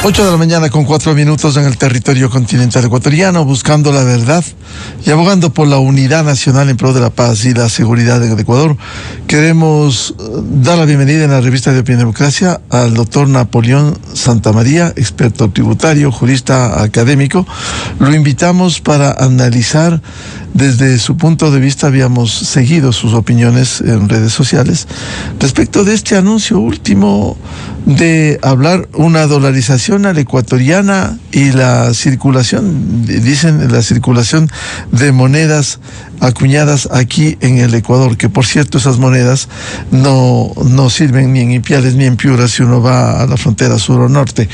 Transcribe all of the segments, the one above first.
8 de la mañana con 4 minutos en el territorio continental ecuatoriano, buscando la verdad y abogando por la unidad nacional en pro de la paz y la seguridad en el Ecuador. Queremos dar la bienvenida en la revista de Opinión Democracia al doctor Napoleón Santamaría, experto tributario, jurista académico. Lo invitamos para analizar desde su punto de vista. Habíamos seguido sus opiniones en redes sociales respecto de este anuncio último de hablar una dolarización a la ecuatoriana y la circulación, dicen la circulación de monedas acuñadas aquí en el Ecuador, que por cierto esas monedas no sirven ni en Ipiales ni en Piura si uno va a la frontera sur o norte.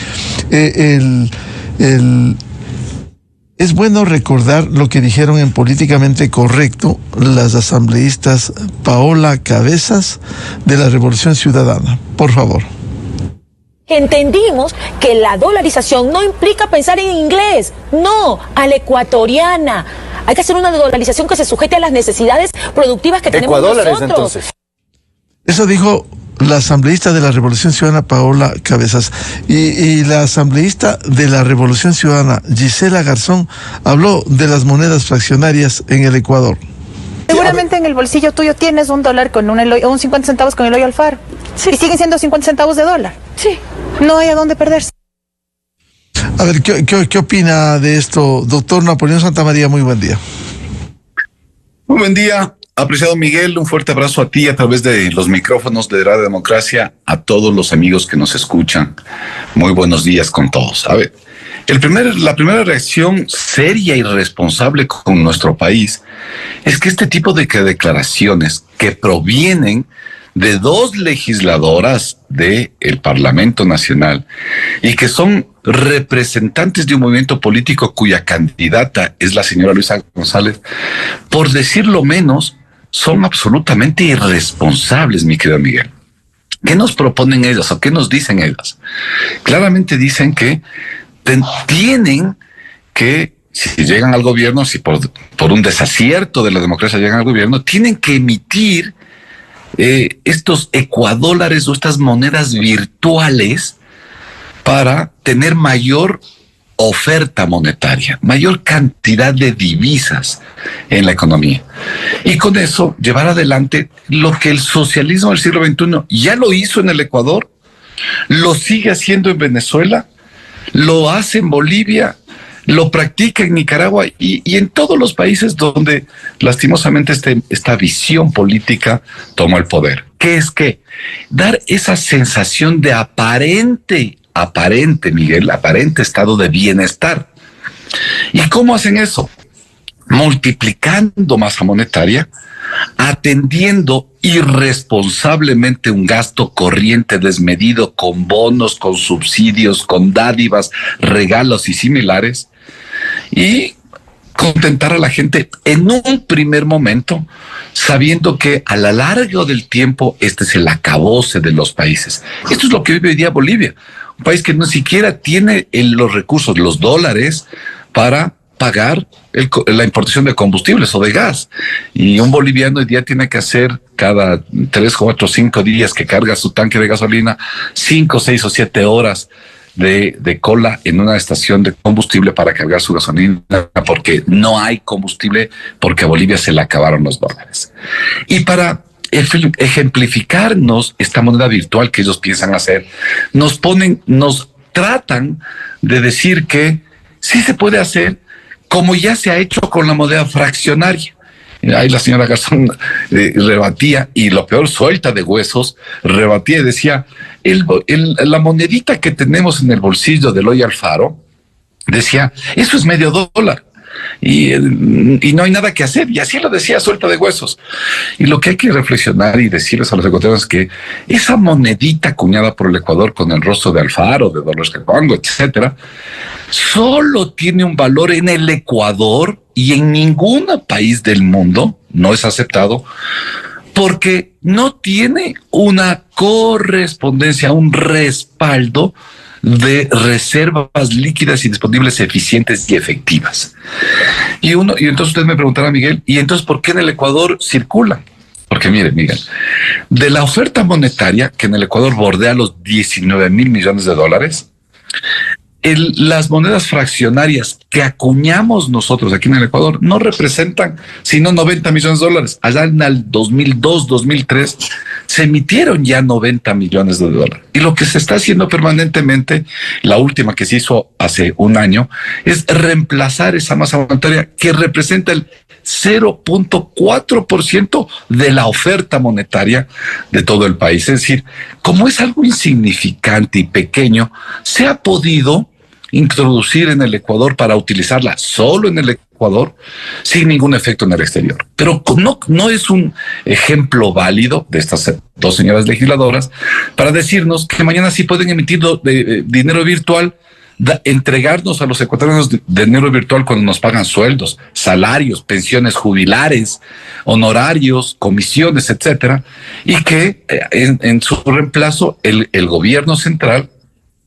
Es bueno recordar lo que dijeron en Políticamente Correcto las asambleístas Paola Cabezas de la Revolución Ciudadana. Por favor. Entendimos que la dolarización no implica pensar en inglés, no, a la ecuatoriana. Hay que hacer una dolarización que se sujete a las necesidades productivas que tenemos nosotros. Entonces. Eso dijo la asambleísta de la Revolución Ciudadana Paola Cabezas, y la asambleísta de la Revolución Ciudadana Gisela Garzón habló de las monedas fraccionarias en el Ecuador. Seguramente en el bolsillo tuyo tienes $1 con un 50 centavos con Eloy Alfaro. Sí. Y siguen siendo 50 centavos de dólar. Sí. No hay a dónde perderse. A ver, ¿qué opina de esto, doctor Napoleón Santamaría? Muy buen día. Muy buen día, apreciado Miguel. Un fuerte abrazo a ti a través de los micrófonos de Radio Democracia, a todos los amigos que nos escuchan. Muy buenos días con todos. A ver, la primera reacción seria y responsable con nuestro país es que este tipo de declaraciones que provienen de dos legisladoras del Parlamento Nacional y que son representantes de un movimiento político cuya candidata es la señora Luisa González, por decirlo menos, son absolutamente irresponsables, mi querido Miguel. ¿Qué nos proponen ellas o qué nos dicen ellas? Claramente dicen que tienen que, si llegan al gobierno, si por un desacierto de la democracia llegan al gobierno, tienen que emitir estos ecuadólares o estas monedas virtuales para tener mayor oferta monetaria, mayor cantidad de divisas en la economía. Y con eso llevar adelante lo que el socialismo del siglo XXI ya lo hizo en el Ecuador, lo sigue haciendo en Venezuela, lo hace en Bolivia, lo practica en Nicaragua y en todos los países donde lastimosamente esta visión política toma el poder. ¿Qué es qué? Dar esa sensación de aparente, Miguel, aparente estado de bienestar. ¿Y cómo hacen eso? Multiplicando masa monetaria, atendiendo irresponsablemente un gasto corriente desmedido con bonos, con subsidios, con dádivas, regalos y similares, y contentar a la gente en un primer momento, sabiendo que a lo largo del tiempo este es el acabose de los países. Esto es lo que vive hoy día Bolivia, un país que no siquiera tiene los recursos, los dólares, para pagar la importación de combustibles o de gas. Y un boliviano hoy día tiene que hacer cada 3, 4, 5 días que carga su tanque de gasolina 5, 6 o 7 horas de cola en una estación de combustible para cargar su gasolina, porque no hay combustible, porque a Bolivia se le acabaron los dólares. Y para ejemplificarnos esta moneda virtual que ellos piensan hacer, nos tratan de decir que sí se puede hacer como ya se ha hecho con la moneda fraccionaria. Ahí la señora Garzón rebatía, y lo peor, suelta de huesos, rebatía y decía, la monedita que tenemos en el bolsillo de Eloy Alfaro, decía, eso es $0.5 y no hay nada que hacer, y así lo decía, suelta de huesos. Y lo que hay que reflexionar y decirles a los ecuatorianos es que esa monedita acuñada por el Ecuador con el rostro de Alfaro, de Dolores Cacuango, etcétera, solo tiene un valor en el Ecuador y en ningún país del mundo no es aceptado, porque no tiene una correspondencia, un respaldo de reservas líquidas y disponibles eficientes y efectivas. Y entonces usted me preguntará, Miguel, ¿y entonces por qué en el Ecuador circulan? Porque mire, Miguel, de la oferta monetaria que en el Ecuador bordea los 19 mil millones de dólares, las monedas fraccionarias que acuñamos nosotros aquí en el Ecuador no representan sino 90 millones de dólares. Allá en el 2002, 2003 se emitieron ya 90 millones de dólares. Y lo que se está haciendo permanentemente, la última que se hizo hace un año, es reemplazar esa masa monetaria que representa el 0.4% de la oferta monetaria de todo el país. Es decir, como es algo insignificante y pequeño, se ha podido introducir en el Ecuador para utilizarla solo en el Ecuador sin ningún efecto en el exterior. Pero no es un ejemplo válido de estas dos señoras legisladoras para decirnos que mañana sí pueden emitir dinero virtual, entregarnos a los ecuatorianos de dinero virtual cuando nos pagan sueldos, salarios, pensiones jubilares, honorarios, comisiones, etcétera, y que en su reemplazo el gobierno central,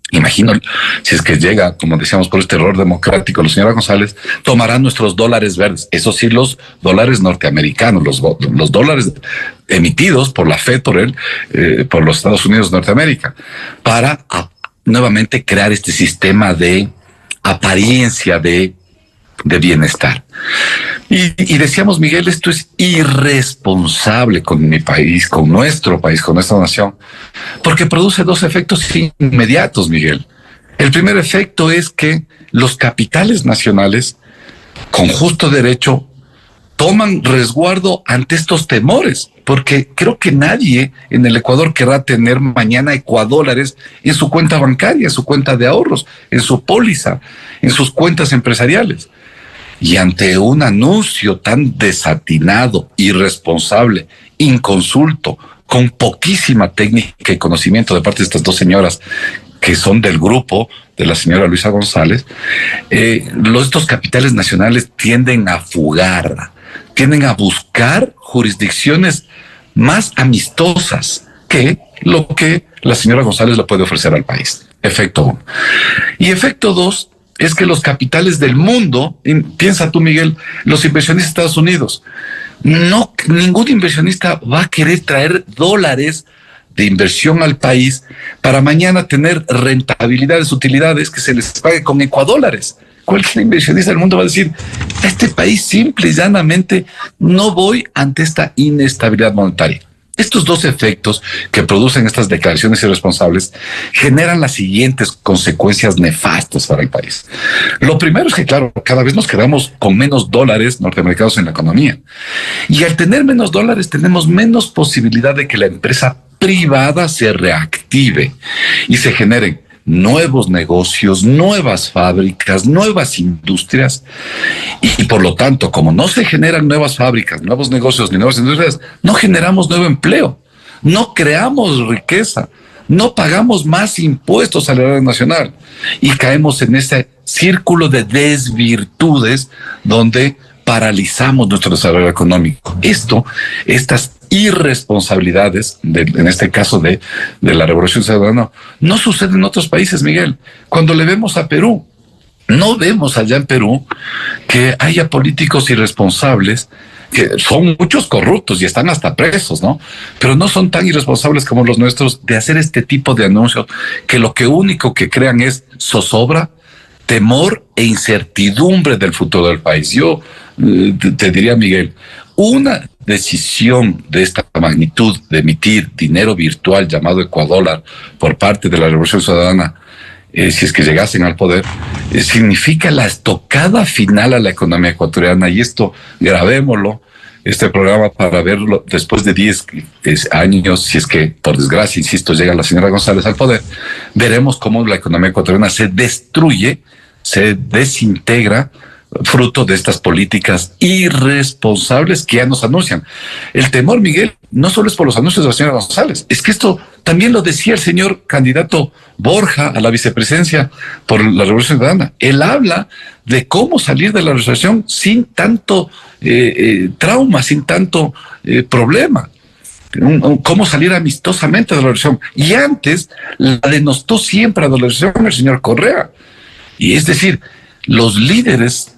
imagino, si es que llega, como decíamos, por este error democrático, la señora González, tomará nuestros dólares verdes, eso sí, los dólares norteamericanos, los dólares emitidos por la FED, por los Estados Unidos de Norteamérica, para nuevamente crear este sistema de apariencia de bienestar. Y decíamos, Miguel, esto es irresponsable con mi país, con nuestro país, con nuestra nación, porque produce dos efectos inmediatos, Miguel. El primer efecto es que los capitales nacionales, con justo derecho, toman resguardo ante estos temores, porque creo que nadie en el Ecuador querrá tener mañana ecuadólares en su cuenta bancaria, en su cuenta de ahorros, en su póliza, en sus cuentas empresariales. Y ante un anuncio tan desatinado, irresponsable, inconsulto, con poquísima técnica y conocimiento de parte de estas dos señoras que son del grupo de la señora Luisa González, estos capitales nacionales tienden a fugar, tienden a buscar jurisdicciones más amistosas que lo que la señora González le puede ofrecer al país. Efecto 1. Y efecto 2 es que los capitales del mundo, piensa tú, Miguel, los inversionistas de Estados Unidos, ningún inversionista va a querer traer dólares de inversión al país para mañana tener rentabilidades, utilidades que se les pague con ecuadólares. Cualquier inversionista del mundo va a decir, a este país simple y llanamente no voy ante esta inestabilidad monetaria. Estos dos efectos que producen estas declaraciones irresponsables generan las siguientes consecuencias nefastas para el país. Lo primero es que, claro, cada vez nos quedamos con menos dólares norteamericanos en la economía. Y al tener menos dólares tenemos menos posibilidad de que la empresa privada se reactive y se generen nuevos negocios, nuevas fábricas, nuevas industrias. Y por lo tanto, como no se generan nuevas fábricas, nuevos negocios ni nuevas industrias, no generamos nuevo empleo, no creamos riqueza, no pagamos más impuestos al erario nacional y caemos en ese círculo de donde paralizamos nuestro desarrollo económico. Estas irresponsabilidades, en este caso de la Revolución Ciudadana, no suceden en otros países, Miguel. Cuando le vemos a Perú, no vemos allá en Perú que haya políticos irresponsables, que son muchos corruptos y están hasta presos, ¿no? Pero no son tan irresponsables como los nuestros de hacer este tipo de anuncios que lo único que crean es zozobra, temor e incertidumbre del futuro del país. Yo te diría, Miguel, una decisión de esta magnitud de emitir dinero virtual llamado ecuadólar por parte de la Revolución Ciudadana, si es que llegasen al poder, significa la estocada final a la economía ecuatoriana. Y esto, grabémoslo, este programa, para verlo después de 10 años, si es que, por desgracia, insisto, llega la señora González al poder, veremos cómo la economía ecuatoriana se destruye, se desintegra, fruto de estas políticas irresponsables que ya nos anuncian. El temor, Miguel, no solo es por los anuncios de la señora González, es que esto también lo decía el señor candidato Borja a la vicepresidencia por la Revolución Ciudadana. Él habla de cómo salir de la recesión sin tanto trauma, sin tanto problema. Cómo salir amistosamente de la recesión. Y antes la denostó siempre a la recesión el señor Correa. Y es decir, los líderes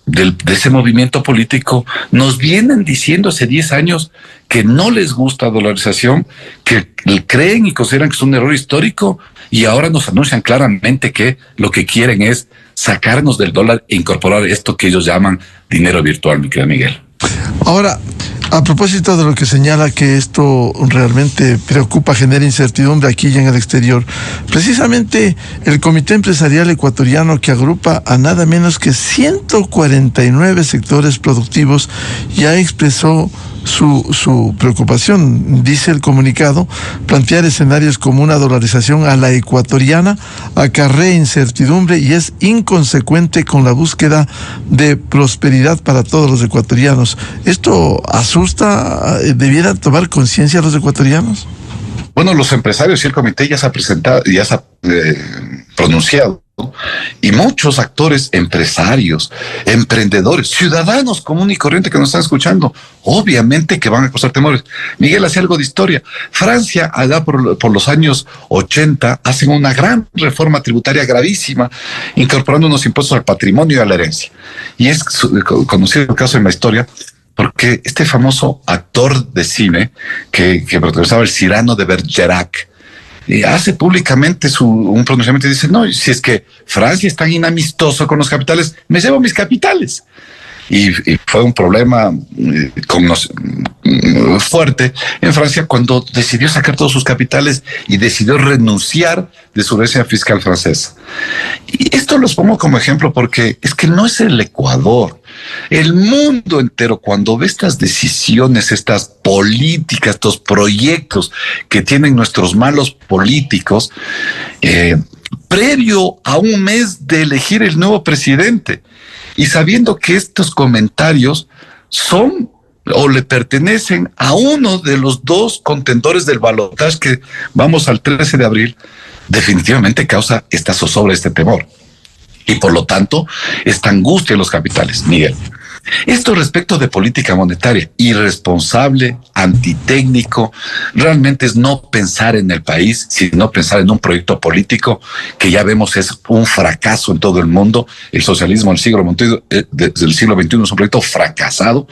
de ese movimiento político nos vienen diciendo hace 10 años que no les gusta la dolarización, que creen y consideran que es un error histórico y ahora nos anuncian claramente que lo que quieren es sacarnos del dólar e incorporar esto que ellos llaman dinero virtual, mi querido Miguel. Ahora, a propósito de lo que señala que esto realmente preocupa, genera incertidumbre aquí y en el exterior, precisamente el Comité Empresarial Ecuatoriano, que agrupa a nada menos que 149 sectores productivos, ya expresó su preocupación. Dice el comunicado: plantear escenarios como una dolarización a la ecuatoriana acarrea incertidumbre y es inconsecuente con la búsqueda de prosperidad para todos los ecuatorianos. ¿Esto asusta? ¿Debieran tomar conciencia los ecuatorianos? Bueno, los empresarios y el comité ya se ha presentado, ya se ha pronunciado, y muchos actores, empresarios, emprendedores, ciudadanos común y corriente que nos están escuchando, obviamente que van a causar temores. Miguel hace algo de historia. Francia, allá por los años 80, hacen una gran reforma tributaria gravísima, incorporando unos impuestos al patrimonio y a la herencia. Y es conocido el caso en la historia, porque este famoso actor de cine que protagonizaba El Cyrano de Bergerac hace públicamente un pronunciamiento y dice: no, si es que Francia es tan inamistoso con los capitales, me llevo mis capitales. Y fue un problema fuerte en Francia cuando decidió sacar todos sus capitales y decidió renunciar de su herencia fiscal francesa. Y esto los pongo como ejemplo porque es que no es el Ecuador. El mundo entero, cuando ve estas decisiones, estas políticas, estos proyectos que tienen nuestros malos políticos, previo a un mes de elegir el nuevo presidente, y sabiendo que estos comentarios son o le pertenecen a uno de los dos contendores del balotaje que vamos al 13 de abril, definitivamente causa esta zozobra, este temor. Y por lo tanto, esta angustia en los capitales. Miguel, esto respecto de política monetaria, irresponsable, antitécnico, realmente es no pensar en el país, sino pensar en un proyecto político que ya vemos es un fracaso en todo el mundo. El socialismo del siglo XXI es un proyecto fracasado.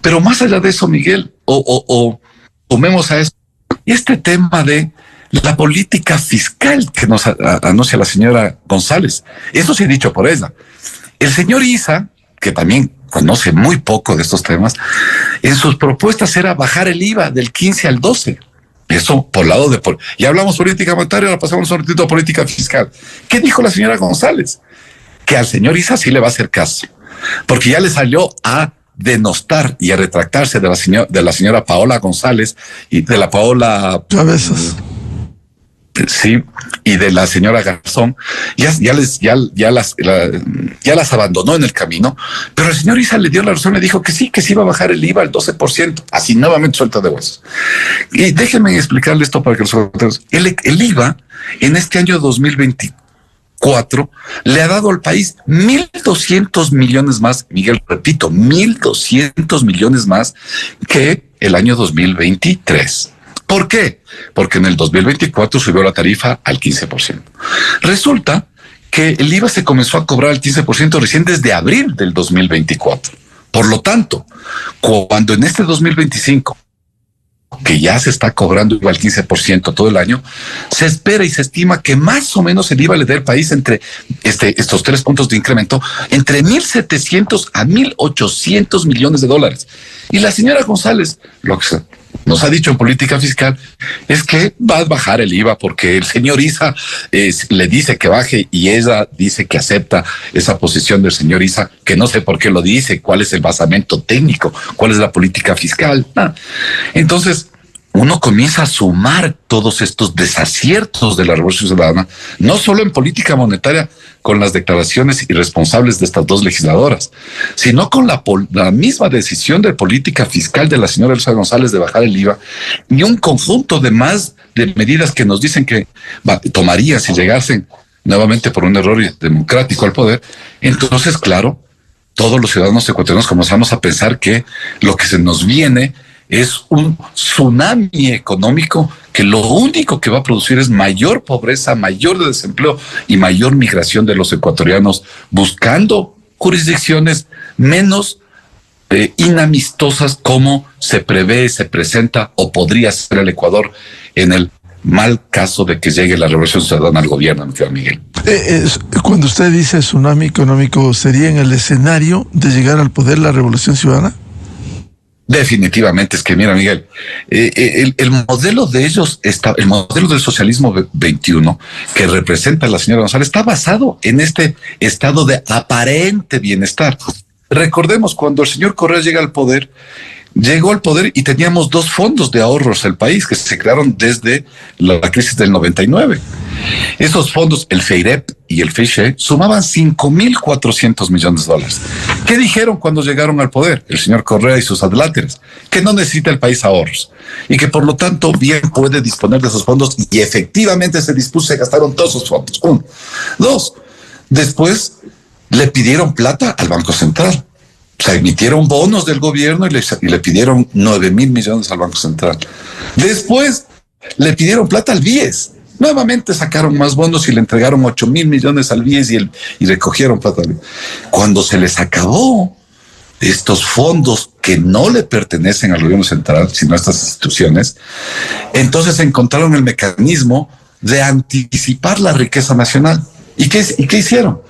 Pero más allá de eso, Miguel, tomemos a este tema de la política fiscal que nos anuncia la señora González. Eso sí dicho por ella. El señor Issa, que también conoce muy poco de estos temas, en sus propuestas era bajar el IVA del 15 al 12. Eso por lado de... Ya hablamos política monetaria, ahora pasamos un ratito a política fiscal. ¿Qué dijo la señora González? Que al señor Issa sí le va a hacer caso, porque ya le salió a denostar y a retractarse de la señora Paola González y de la Paola Cabezas. Sí, y de la señora Garzón, ya las abandonó en el camino, pero el señor Issa le dio la razón, le dijo que sí iba a bajar el IVA al 12%, así nuevamente suelta de huesos. Y déjenme explicarle esto para que los el IVA en este año 2024 le ha dado al país 1.200 millones más, Miguel, repito, 1.200 millones más que el año 2023. ¿Por qué? Porque en el 2024 subió la tarifa al 15%. Resulta que el IVA se comenzó a cobrar al 15% recién desde abril del 2024. Por lo tanto, cuando en este 2025, que ya se está cobrando IVA al 15% todo el año, se espera y se estima que más o menos el IVA le dé al país entre estos 3 puntos de incremento, entre 1.700 a 1.800 millones de dólares. Y la señora González, lo que nos ha dicho en política fiscal es que va a bajar el IVA porque el señor Issa le dice que baje y ella dice que acepta esa posición del señor Issa, que no sé por qué lo dice, cuál es el basamento técnico, cuál es la política fiscal. Entonces, uno comienza a sumar todos estos desaciertos de la Revolución Ciudadana, no solo en política monetaria con las declaraciones irresponsables de estas dos legisladoras, sino con la misma decisión de política fiscal de la señora Elsa González de bajar el IVA y un conjunto de medidas que nos dicen que tomaría si llegasen nuevamente por un error democrático al poder. Entonces, claro, todos los ciudadanos ecuatorianos comenzamos a pensar que lo que se nos viene es un tsunami económico que lo único que va a producir es mayor pobreza, mayor desempleo y mayor migración de los ecuatorianos buscando jurisdicciones menos inamistosas como se prevé, se presenta o podría ser el Ecuador en el mal caso de que llegue la Revolución Ciudadana al gobierno, mi querido Miguel. Cuando usted dice tsunami económico, ¿sería en el escenario de llegar al poder la Revolución Ciudadana? Definitivamente, es que mira, Miguel, el modelo de ellos está, el modelo del socialismo 21 que representa la señora González está basado en este estado de aparente bienestar. Recordemos cuando el señor Correa llegó al poder y teníamos dos fondos de ahorros del país que se crearon desde la crisis del 99. Esos fondos, el FEIREP y el FEISHE, sumaban 5.400 millones de dólares. ¿Qué dijeron cuando llegaron al poder? El señor Correa y sus adláteres, que no necesita el país ahorros y que por lo tanto bien puede disponer de esos fondos, y efectivamente se dispuso, se gastaron todos esos fondos. Uno. Dos, después le pidieron plata al Banco Central. O sea, emitieron bonos del gobierno y le pidieron 9.000 millones al Banco Central. Después le pidieron plata al BIES. Nuevamente sacaron más bonos y le entregaron 8.000 millones al BIES y recogieron plata al BIES. Cuando se les acabó estos fondos que no le pertenecen al gobierno central, sino a estas instituciones, entonces encontraron el mecanismo de anticipar la riqueza nacional. ¿Y qué hicieron?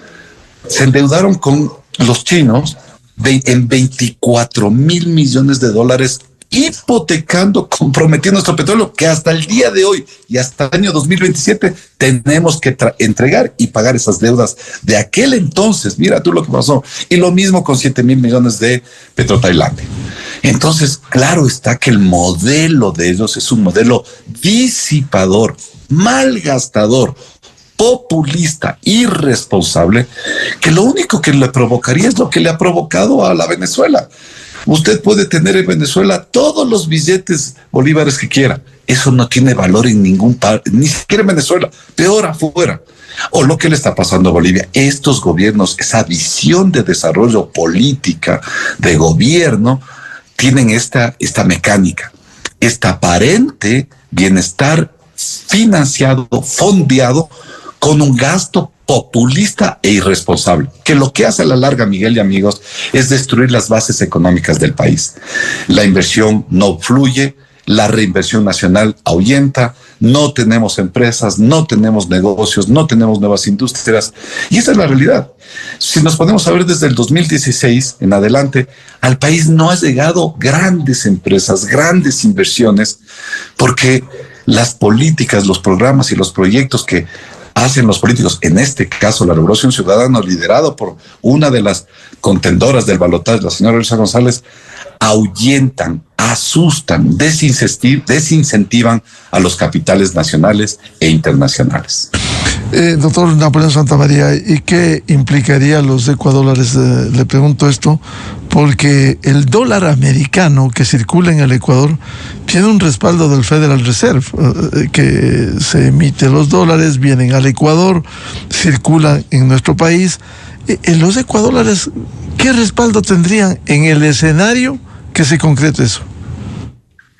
Se endeudaron con los chinos en 24.000 millones de dólares, hipotecando, comprometiendo nuestro petróleo, que hasta el día de hoy y hasta el año 2027 tenemos que entregar y pagar esas deudas de aquel entonces. Mira tú lo que pasó. Y lo mismo con 7.000 millones de Petro-Tailandia. Entonces, claro está que el modelo de ellos es un modelo disipador, malgastador, populista, irresponsable, que lo único que le provocaría es lo que le ha provocado a la Venezuela. Usted puede tener en Venezuela todos los billetes bolívares que quiera. Eso no tiene valor en ningún parte, ni siquiera en Venezuela, peor afuera. O lo que le está pasando a Bolivia. Estos gobiernos, esa visión de desarrollo política, de gobierno, tienen esta mecánica, este aparente bienestar financiado, fondeado, con un gasto populista e irresponsable, que lo que hace a la larga, Miguel y amigos, es destruir las bases económicas del país. La inversión no fluye, la reinversión nacional ahuyenta, no tenemos empresas, no tenemos negocios, no tenemos nuevas industrias, y esa es la realidad. Si nos ponemos a ver desde el 2016 en adelante, al país no ha llegado grandes empresas, grandes inversiones, porque las políticas, los programas y los proyectos que hacen los políticos, en este caso la Revolución Ciudadana, liderado por una de las contendoras del balotaje, la señora Elsa González, ahuyentan, asustan, desincentivan a los capitales nacionales e internacionales. Doctor Napoleón Santamaría, ¿y qué implicaría los ecuadólares? Le pregunto esto porque el dólar americano que circula en el Ecuador tiene un respaldo del Federal Reserve, que se emite los dólares, vienen al Ecuador, circulan en nuestro país. Los ecuadólares, ¿qué respaldo tendrían en el escenario que se concrete eso?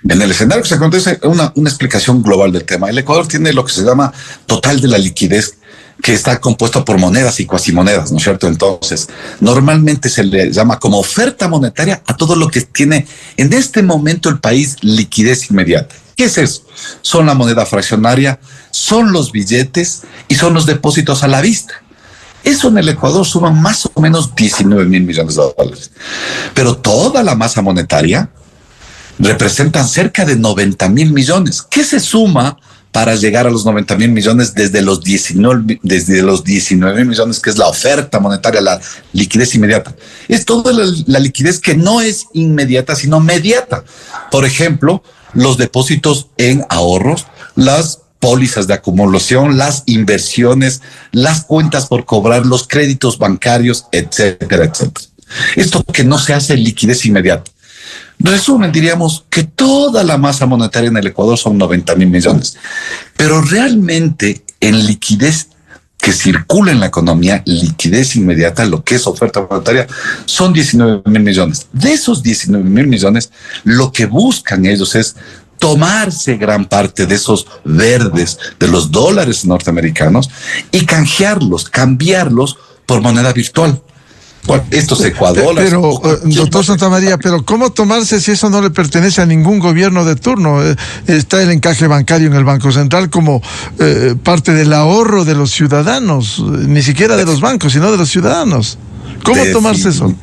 En el escenario que se acontece, una explicación global del tema. El Ecuador tiene lo que se llama total de la liquidez, que está compuesto por monedas y cuasimonedas, ¿no es cierto? Entonces, normalmente se le llama como oferta monetaria a todo lo que tiene en este momento el país liquidez inmediata. ¿Qué es eso? Son la moneda fraccionaria, son los billetes y son los depósitos a la vista. Eso en el Ecuador suman más o menos 19.000 millones de dólares. Pero toda la masa monetaria representan cerca de 90.000 millones. ¿Qué se suma para llegar a los 90.000 millones desde los 19 millones, que es la oferta monetaria, la liquidez inmediata? Es toda la liquidez que no es inmediata, sino mediata. Por ejemplo, los depósitos en ahorros, las pólizas de acumulación, las inversiones, las cuentas por cobrar, los créditos bancarios, etcétera, etcétera. Esto que no se hace liquidez inmediata. En resumen, diríamos que toda la masa monetaria en el Ecuador son 90.000 millones. Pero realmente en liquidez que circula en la economía, liquidez inmediata, lo que es oferta monetaria, son 19.000 millones. De esos 19.000 millones, lo que buscan ellos es tomarse gran parte de esos verdes, de los dólares norteamericanos, y canjearlos, cambiarlos por moneda virtual. Estos ecuadores. Pero, doctor Santamaría, pero ¿cómo tomarse si eso no le pertenece a ningún gobierno de turno? Está el encaje bancario en el Banco Central como parte del ahorro de los ciudadanos, ni siquiera de los bancos, sino de los ciudadanos. ¿Cómo tomarse eso?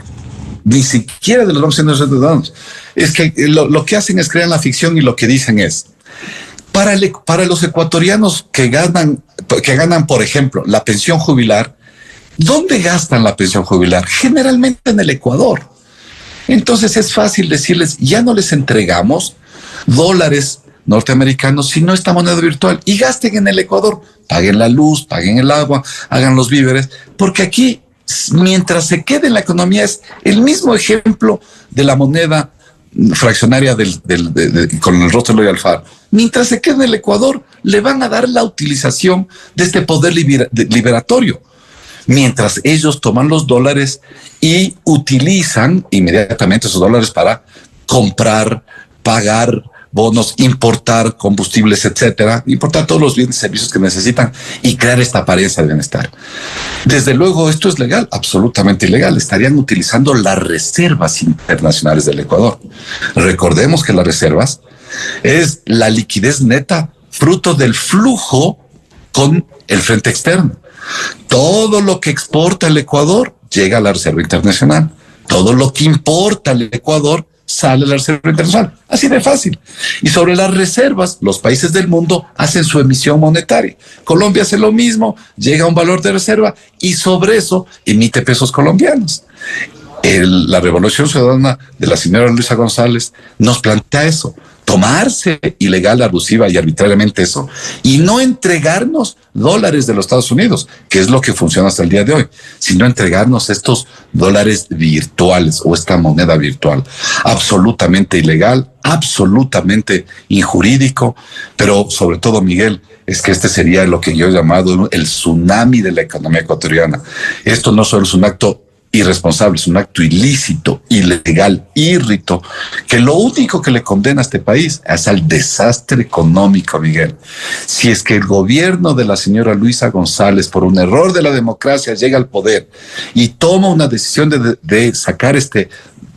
Ni siquiera de los bancos, sino de los ciudadanos. Es que lo que hacen es crear la ficción y lo que dicen es, para los ecuatorianos que ganan, por ejemplo, la pensión jubilar, ¿dónde gastan la pensión jubilar? Generalmente en el Ecuador. Entonces es fácil decirles, ya no les entregamos dólares norteamericanos, sino esta moneda virtual, y gasten en el Ecuador, paguen la luz, paguen el agua, hagan los víveres, porque aquí, mientras se quede en la economía, es el mismo ejemplo de la moneda fraccionaria con el rostro de Eloy Alfaro. Mientras se quede en el Ecuador, le van a dar la utilización de este poder liberatorio. Mientras ellos toman los dólares y utilizan inmediatamente esos dólares para comprar, pagar bonos, importar combustibles, etcétera, importar todos los bienes y servicios que necesitan y crear esta apariencia de bienestar. Desde luego, esto es legal, absolutamente ilegal. Estarían utilizando las reservas internacionales del Ecuador. Recordemos que las reservas es la liquidez neta fruto del flujo con el frente externo. Todo lo que exporta el Ecuador llega a la Reserva Internacional. Todo lo que importa el Ecuador sale a la Reserva Internacional. Así de fácil. Y sobre las reservas, los países del mundo hacen su emisión monetaria. Colombia hace lo mismo, llega a un valor de reserva y sobre eso emite pesos colombianos. La Revolución Ciudadana de la señora Luisa González nos plantea eso, tomarse ilegal, abusiva y arbitrariamente eso, y no entregarnos dólares de los Estados Unidos, que es lo que funciona hasta el día de hoy, sino entregarnos estos dólares virtuales o esta moneda virtual. Absolutamente ilegal, absolutamente injurídico, pero sobre todo, Miguel, es que este sería lo que yo he llamado el tsunami de la economía ecuatoriana. Esto no solo es un acto irresponsable, es un acto ilícito, ilegal, írrito, que lo único que le condena a este país es al desastre económico, Miguel. Si es que el gobierno de la señora Luisa González, por un error de la democracia, llega al poder y toma una decisión de sacar este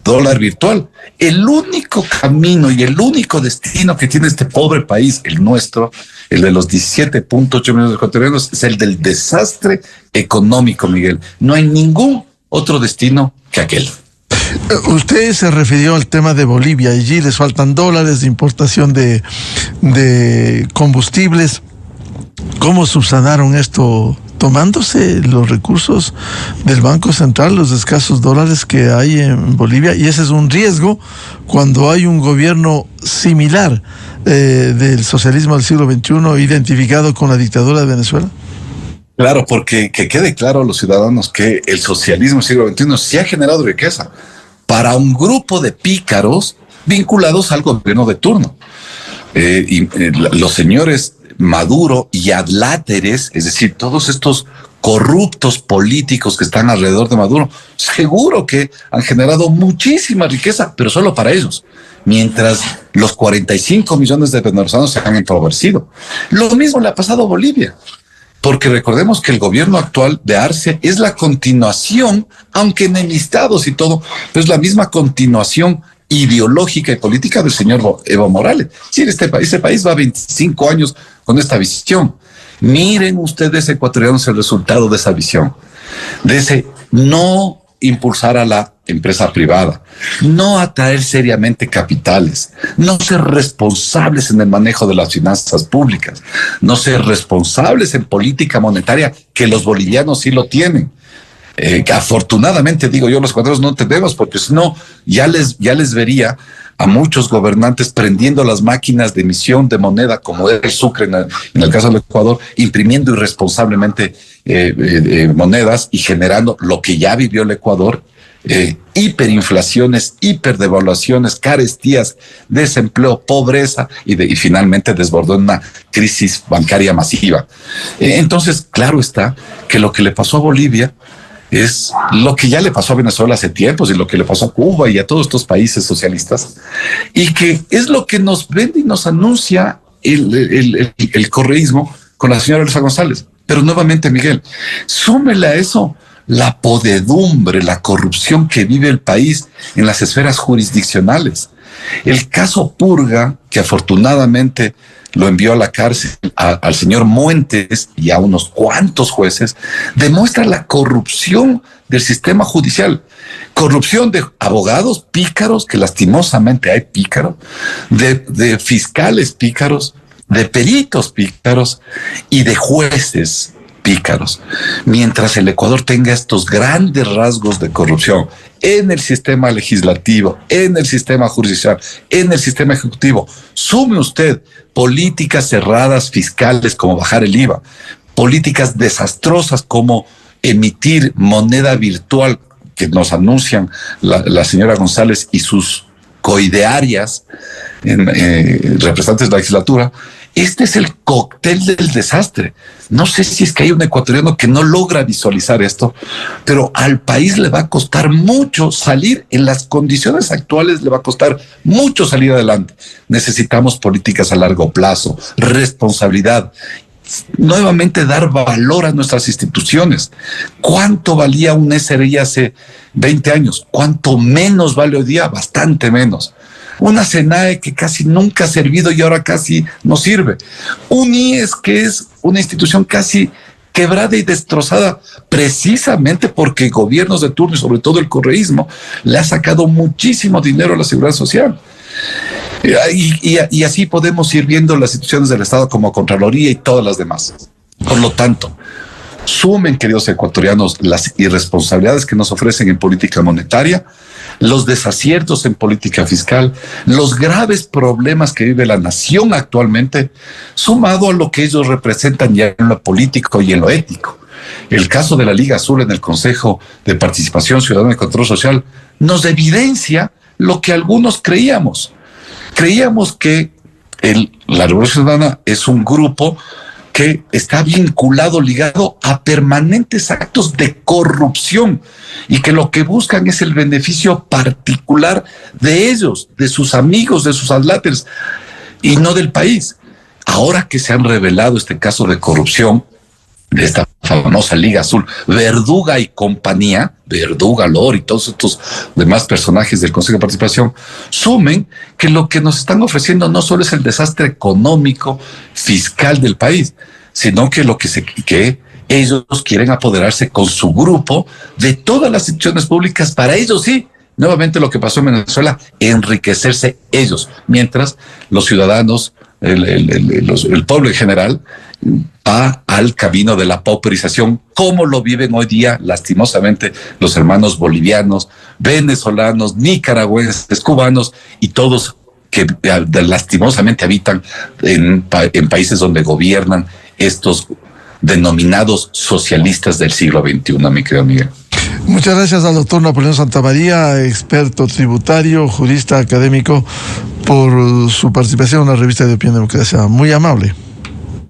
dólar virtual, el único camino y el único destino que tiene este pobre país, el nuestro, el de los 17.8 millones de ecuatorianos, es el del desastre económico, Miguel. No hay ningún otro destino que aquel. Usted se refirió al tema de Bolivia. Allí les faltan dólares de importación de combustibles. ¿Cómo subsanaron esto? Tomándose los recursos del Banco Central, los escasos dólares que hay en Bolivia, y ese es un riesgo cuando hay un gobierno similar del socialismo del siglo XXI identificado con la dictadura de Venezuela. Claro, porque que quede claro a los ciudadanos que el socialismo del siglo XXI sí ha generado riqueza para un grupo de pícaros vinculados al gobierno de turno. Los señores Maduro y adláteres, es decir, todos estos corruptos políticos que están alrededor de Maduro, seguro que han generado muchísima riqueza, pero solo para ellos, mientras los 45 millones de venezolanos se han empobrecido. Lo mismo le ha pasado a Bolivia. Porque recordemos que el gobierno actual de Arce es la continuación, aunque enemistados y todo, pero es la misma continuación ideológica y política del señor Evo Morales. Sí, este país va 25 años con esta visión. Miren ustedes, ecuatorianos, el resultado de esa visión, de ese no impulsar a la empresa privada, no atraer seriamente capitales, no ser responsables en el manejo de las finanzas públicas, no ser responsables en política monetaria, que los bolivianos sí lo tienen. Que afortunadamente, digo yo, los ecuatorianos no tenemos, porque si no, ya les vería a muchos gobernantes prendiendo las máquinas de emisión de moneda, como es Sucre en el caso del Ecuador, imprimiendo irresponsablemente monedas y generando lo que ya vivió el Ecuador, hiperinflaciones, hiperdevaluaciones, carestías, desempleo, pobreza y finalmente desbordó en una crisis bancaria masiva. Entonces, claro está que lo que le pasó a Bolivia es lo que ya le pasó a Venezuela hace tiempos y lo que le pasó a Cuba y a todos estos países socialistas, y que es lo que nos vende y nos anuncia el correísmo con la señora Luisa González. Pero nuevamente, Miguel, súmele a eso la podredumbre, la corrupción que vive el país en las esferas jurisdiccionales. El caso Purga, que afortunadamente lo envió a la cárcel al señor Muentes y a unos cuantos jueces, demuestra la corrupción del sistema judicial. Corrupción de abogados pícaros, que lastimosamente hay pícaros, de fiscales pícaros, de peritos pícaros y de jueces pícaros. Mientras el Ecuador tenga estos grandes rasgos de corrupción en el sistema legislativo, en el sistema judicial, en el sistema ejecutivo, sume usted políticas cerradas fiscales como bajar el IVA, políticas desastrosas como emitir moneda virtual que nos anuncian la señora González y sus coidearias, representantes de la legislatura. Este es el cóctel del desastre. No sé si es que hay un ecuatoriano que no logra visualizar esto, pero al país le va a costar mucho salir, en las condiciones actuales le va a costar mucho salir adelante. Necesitamos políticas a largo plazo, responsabilidad, nuevamente dar valor a nuestras instituciones. ¿Cuánto valía un SRI hace 20 años? ¿Cuánto menos vale hoy día? Bastante menos. Una SENAE que casi nunca ha servido y ahora casi no sirve. Un IES que es una institución casi quebrada y destrozada precisamente porque gobiernos de turno y sobre todo el correísmo le ha sacado muchísimo dinero a la seguridad social. Y así podemos ir viendo las instituciones del Estado como Contraloría y todas las demás. Por lo tanto, sumen, queridos ecuatorianos, las irresponsabilidades que nos ofrecen en política monetaria, los desaciertos en política fiscal, los graves problemas que vive la nación actualmente, sumado a lo que ellos representan ya en lo político y en lo ético. El caso de la Liga Azul en el Consejo de Participación Ciudadana y Control Social nos evidencia lo que algunos creíamos. Creíamos que la Revolución Ciudadana es un grupo que está vinculado, ligado a permanentes actos de corrupción y que lo que buscan es el beneficio particular de ellos, de sus amigos, de sus adláteres y no del país. Ahora que se han revelado este caso de corrupción de esta famosa Liga Azul, Verduga y compañía, Verduga, Lor y todos estos demás personajes del Consejo de Participación, sumen que lo que nos están ofreciendo no solo es el desastre económico, fiscal del país, sino que que ellos quieren apoderarse con su grupo de todas las instituciones públicas para ellos, sí, nuevamente lo que pasó en Venezuela, enriquecerse ellos, mientras los ciudadanos, el pueblo en general, va al camino de la pauperización, como lo viven hoy día, lastimosamente, los hermanos bolivianos, venezolanos, nicaragüenses, cubanos y todos que lastimosamente habitan en países donde gobiernan estos denominados socialistas del siglo XXI, mi querido Miguel. Muchas gracias al doctor Napoleón Santamaría, experto tributario, jurista académico, por su participación en la revista de Opinión Democracia. Muy amable.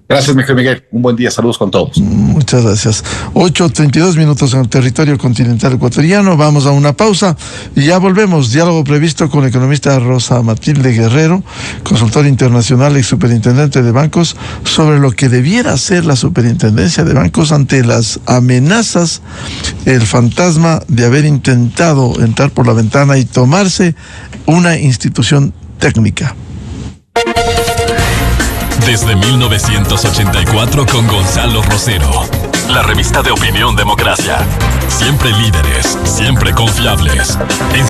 Gracias, mi querido Miguel. Un buen día. Saludos con todos. Muchas gracias. 8:32 en el territorio continental ecuatoriano. Vamos a una pausa y ya volvemos. Diálogo previsto con la economista Rosa Matilde Guerrero, consultora internacional y superintendente de bancos, sobre lo que debiera hacer la superintendencia de bancos ante las amenazas, el fantasma de haber intentado entrar por la ventana y tomarse una institución técnica. Desde 1984 con Gonzalo Rosero. La revista de Opinión Democracia. Siempre líderes, siempre confiables.